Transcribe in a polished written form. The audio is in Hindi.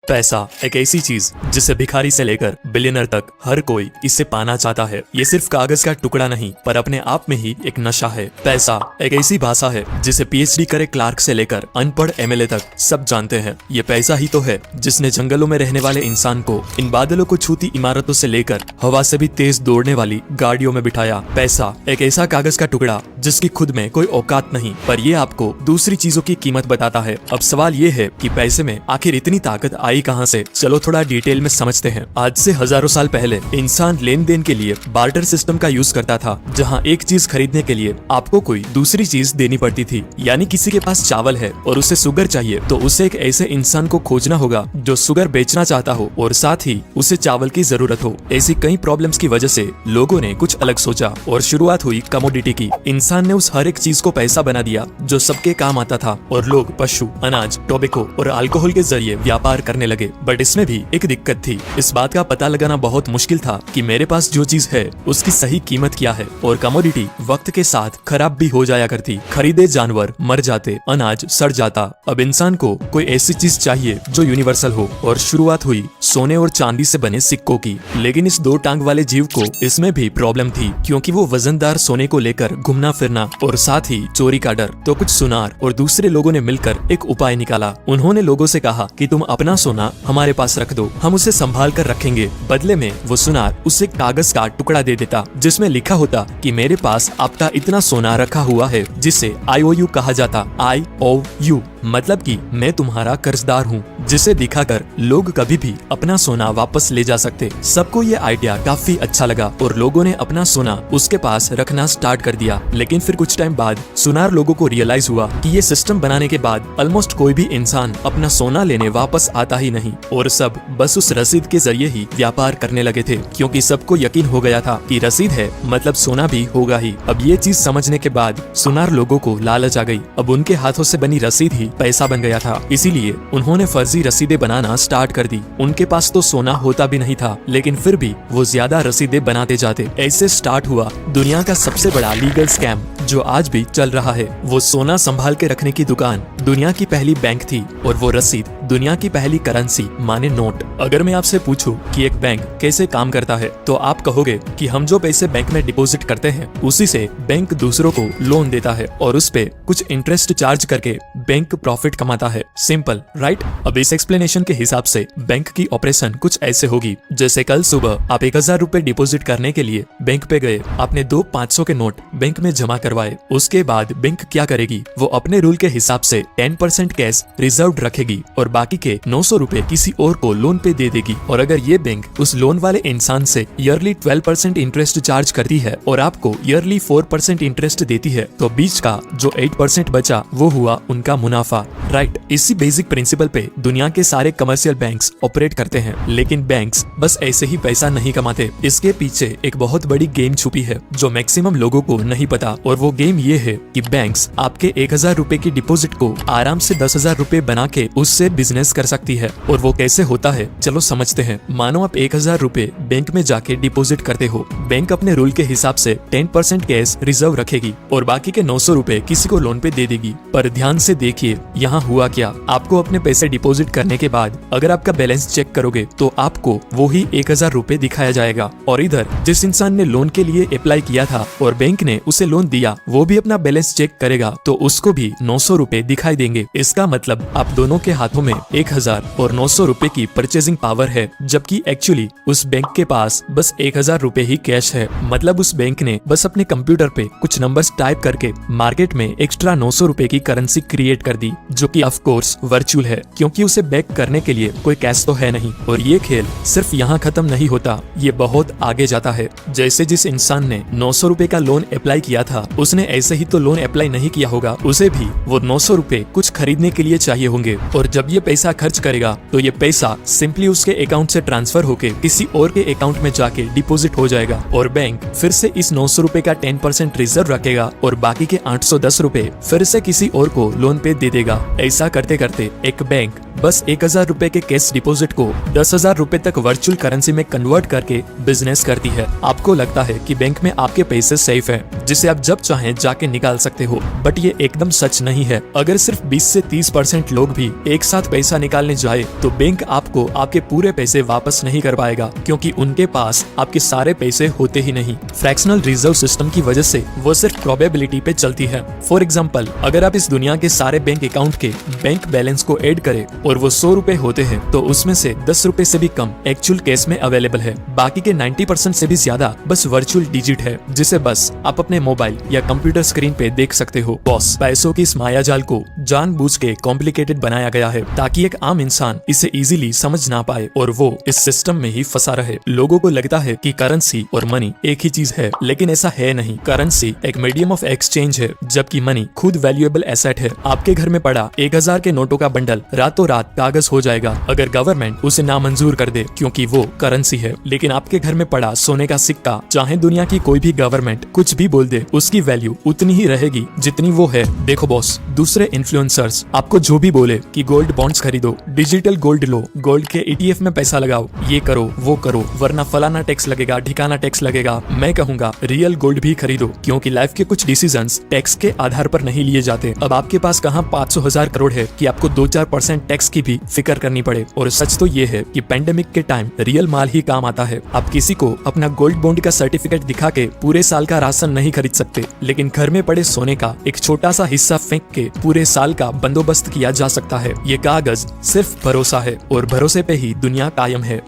पैसा एक ऐसी चीज जिसे भिखारी से लेकर बिलियनर तक हर कोई इसे पाना चाहता है। ये सिर्फ कागज का टुकड़ा नहीं पर अपने आप में ही एक नशा है। पैसा एक ऐसी भाषा है जिसे पीएचडी करे क्लार्क से लेकर अनपढ़ एमएलए तक सब जानते हैं। ये पैसा ही तो है जिसने जंगलों में रहने वाले इंसान को इन बादलों को छूती इमारतों से लेकर हवा से भी तेज दौड़ने वाली गाड़ियों में बिठाया। पैसा एक ऐसा कागज का टुकड़ा जिसकी खुद में कोई औकात नहीं पर ये आपको दूसरी चीजों की कीमत बताता है। अब सवाल ये है कि पैसे में आखिर इतनी ताकत आई कहां से? चलो थोड़ा डिटेल में समझते हैं। आज से हजारों साल पहले इंसान लेन देन के लिए बार्टर सिस्टम का यूज करता था, जहां एक चीज खरीदने के लिए आपको कोई दूसरी चीज देनी पड़ती थी। यानी किसी के पास चावल है और उसे शुगर चाहिए तो उसे एक ऐसे इंसान को खोजना होगा जो शुगर बेचना चाहता हो और साथ ही उसे चावल की जरूरत हो। ऐसी कई प्रॉब्लम्स की वजह से लोगों ने कुछ अलग सोचा और शुरुआत हुई कमोडिटी की। इंसान ने उस हर एक चीज को पैसा बना दिया जो सबके काम आता था और लोग पशु, अनाज, टोबैको और अल्कोहल के जरिए व्यापार करने लगे। बट इसमें भी एक दिक्कत थी। इस बात का पता लगाना बहुत मुश्किल था कि मेरे पास जो चीज है उसकी सही कीमत क्या है। और कमोडिटी वक्त के साथ खराब भी हो जाया करती। खरीदे जानवर मर जाते, अनाज सड़ जाता। अब इंसान को कोई ऐसी चीज चाहिए जो यूनिवर्सल हो और शुरुआत हुई सोने और चांदी से बने सिक्कों की। लेकिन इस दो टांग वाले जीव को इसमें भी प्रॉब्लम थी, क्योंकि वो वजनदार सोने को लेकर घूमना फिरना और साथ ही चोरी का डर। तो कुछ सुनार और दूसरे लोगों ने मिलकर एक उपाय निकाला। उन्होंने लोगों से कहा कि तुम अपना सोना हमारे पास रख दो, हम उसे संभाल कर रखेंगे। बदले में वो सुनार उसे कागज का टुकड़ा दे देता जिसमें लिखा होता कि मेरे पास आपका इतना सोना रखा हुआ है, जिसे IOU कहा जाता। IOU मतलब कि मैं तुम्हारा कर्जदार हूँ, जिसे दिखाकर लोग कभी भी अपना सोना वापस ले जा सकते। सबको ये आइडिया काफी अच्छा लगा और लोगों ने अपना सोना उसके पास रखना स्टार्ट कर दिया। लेकिन फिर कुछ टाइम बाद सुनार लोगों को रियलाइज हुआ कि ये सिस्टम बनाने के बाद ऑलमोस्ट कोई भी इंसान अपना सोना लेने वापस आता ही नहीं और सब बस उस रसीद के जरिए ही व्यापार करने लगे थे, क्योंकि सबको यकीन हो गया था कि रसीद है मतलब सोना भी होगा ही। अब ये चीज समझने के बाद सुनार लोगों को लालच आ गई। अब उनके हाथों से बनी रसीद ही पैसा बन गया था, इसीलिए उन्होंने फर्जी रसीदें बनाना स्टार्ट कर दी। उनके पास तो सोना होता भी नहीं था, लेकिन फिर भी वो ज्यादा रसीदें बनाते जाते। ऐसे स्टार्ट हुआ दुनिया का सबसे बड़ा लीगल स्कैम जो आज भी चल रहा है। वो सोना संभाल के रखने की दुकान दुनिया की पहली बैंक थी और वो रसीद दुनिया की पहली करेंसी माने नोट। अगर मैं आपसे पूछूं कि एक बैंक कैसे काम करता है तो आप कहोगे कि हम जो पैसे बैंक में डिपॉजिट करते हैं उसी से बैंक दूसरों को लोन देता है और उस पे कुछ इंटरेस्ट चार्ज करके बैंक प्रॉफिट कमाता है। Simple, right? अब इस एक्सप्लेनेशन के हिसाब से बैंक की ऑपरेशन कुछ ऐसे होगी जैसे कल सुबह आप 1000 रुपए डिपॉजिट करने के लिए बैंक पे गए, आपने 2 500 के नोट बैंक में जमा करवाए। उसके बाद बैंक क्या करेगी, वो अपने रूल के हिसाब से 10% कैश रिजर्व रखेगी और बाकी के 900 रुपए किसी और को लोन पे दे देगी। और अगर ये बैंक उस लोन वाले इंसान से ईयरली 12% इंटरेस्ट चार्ज करती है और आपको ईयरली 4% इंटरेस्ट देती है, तो बीच का जो 8% बचा वो हुआ उनका मुनाफा, राइट? इसी बेसिक प्रिंसिपल पे दुनिया के सारे कमर्शियल बैंक्स ऑपरेट करते हैं। लेकिन बैंक्स बस ऐसे ही पैसा नहीं कमाते, इसके पीछे एक बहुत बड़ी गेम छुपी है जो मैक्सिमम लोगों को नहीं पता। और वो गेम ये है कि बैंक्स आपके 1000 रुपए की डिपॉजिट को आराम से 10,000 रुपए बना के उससे बिजनेस कर सकती है। और वो कैसे होता है चलो समझते हैं। मानो आप 1000 रुपए बैंक में जाके डिपॉजिट करते हो, बैंक अपने रूल के हिसाब से 10% कैश रिजर्व रखेगी और बाकी के 900 रुपए किसी को लोन पे दे देगी। पर ध्यान से देखिए यहाँ हुआ क्या। आपको अपने पैसे डिपॉजिट करने के बाद अगर आपका बैलेंस चेक करोगे तो आपको वो ही 1000 रुपए दिखाया जाएगा। और इधर जिस इंसान ने लोन के लिए अप्लाई किया था और बैंक ने उसे लोन दिया, वो भी अपना बैलेंस चेक करेगा तो उसको भी 900 रुपए दिखाई देंगे। इसका मतलब आप दोनों के हाथों में 1000 और 900 रुपए की परचेजिंग पावर है, जबकि एक्चुअली उस बैंक के पास बस 1000 रुपए ही कैश है। मतलब उस बैंक ने बस अपने कंप्यूटर पे कुछ नंबर्स टाइप करके मार्केट में एक्स्ट्रा 900 रुपए की करेंसी क्रिएट कर दी, जो कि ऑफ कोर्स वर्चुअल है, क्योंकि उसे बैक करने के लिए कोई कैश तो है नहीं। और ये खेल सिर्फ यहाँ खत्म नहीं होता, ये बहुत आगे जाता है। जैसे जिस इंसान ने 900 रुपए का लोन अप्लाई किया था, उसने ऐसे ही तो लोन अप्लाई नहीं किया होगा, उसे भी वो 900 रुपए कुछ खरीदने के लिए चाहिए होंगे। और जब ये पैसा खर्च करेगा तो ये पैसा सिंपली उसके अकाउंट से ट्रांसफर होके किसी और के अकाउंट में जाके डिपॉजिट हो जाएगा और बैंक फिर से इस 900 रुपए का 10% रिजर्व रखेगा और बाकी के 810 रुपए फिर से किसी और को लोन पे दे देगा। ऐसा करते करते एक बैंक बस 1000 रुपए के कैश डिपॉजिट को 10,000 रुपए तक वर्चुअल करेंसी में कन्वर्ट करके बिजनेस करती है। आपको लगता है कि बैंक में आपके पैसे सेफ है, जिसे आप जब चाहें जाके निकाल सकते हो, बट ये एकदम सच नहीं है। अगर सिर्फ 20 से 30% लोग भी एक साथ पैसा निकालने जाए तो बैंक आपको आपके पूरे पैसे वापस नहीं कर पाएगा, क्योंकि उनके पास आपके सारे पैसे होते ही नहीं। फ्रैक्शनल रिजर्व सिस्टम की वजह से वो सिर्फ प्रोबेबिलिटी पे चलती है। फॉर एग्जाम्पल, अगर आप इस दुनिया के सारे बैंक अकाउंट के बैंक बैलेंस को ऐड करें और वो 100 रुपए होते हैं, तो उसमें से 10 रुपए से भी कम एक्चुअल कैश में अवेलेबल है। बाकी के 90% से भी ज्यादा बस वर्चुअल डिजिट है, जिसे बस आप अपने मोबाइल या कंप्यूटर स्क्रीन पे देख सकते हो। बॉस, पैसों की इस मायाजाल को जानबूझ के कॉम्प्लिकेटेड बनाया गया है ताकि एक आम इंसान इसे इजीली समझ ना पाए और वो इस सिस्टम में ही फंसा रहे। लोगों को लगता है कि करेंसी और मनी एक ही चीज है, लेकिन ऐसा है नहीं। करेंसी एक मीडियम ऑफ एक्सचेंज है, जबकि मनी खुद वैल्यूएबल एसेट है। आपके घर में पड़ा 1000 के नोटों का बंडल रातों रात कागज हो जाएगा अगर गवर्नमेंट उसे नामंजूर कर दे, क्योंकि वो करेंसी है। लेकिन आपके घर में पड़ा सोने का सिक्का, चाहे दुनिया की कोई भी गवर्नमेंट कुछ भी बोल दे, उसकी वैल्यू उतनी ही रहेगी जितनी वो है। देखो बॉस, दूसरे इन्फ्लुएंसर्स आपको जो भी बोले कि गोल्ड बॉन्ड्स खरीदो, डिजिटल गोल्ड लो, गोल्ड के ETF में पैसा लगाओ, ये करो वो करो, वरना फलाना टैक्स लगेगा, ठिकाना टैक्स लगेगा, मैं कहूंगा रियल गोल्ड भी खरीदो, क्योंकि लाइफ के कुछ डिसीजंस टैक्स के आधार पर नहीं लिए जाते। अब आपके पास कहां 500,000 करोड़ है कि आपको 2-4% टैक्स की भी फिक्र करनी पड़े। और सच तो ये है कि पेंडेमिक के टाइम रियल माल ही काम आता है। आप किसी को अपना गोल्ड बॉन्ड का सर्टिफिकेट दिखा के पूरे साल का राशन नहीं खरीद सकते, लेकिन घर में पड़े सोने का एक छोटा सा हिस्सा फेंक के पूरे साल का बंदोबस्त किया जा सकता है। ये कागज सिर्फ भरोसा है और भरोसे पे ही दुनिया कायम है।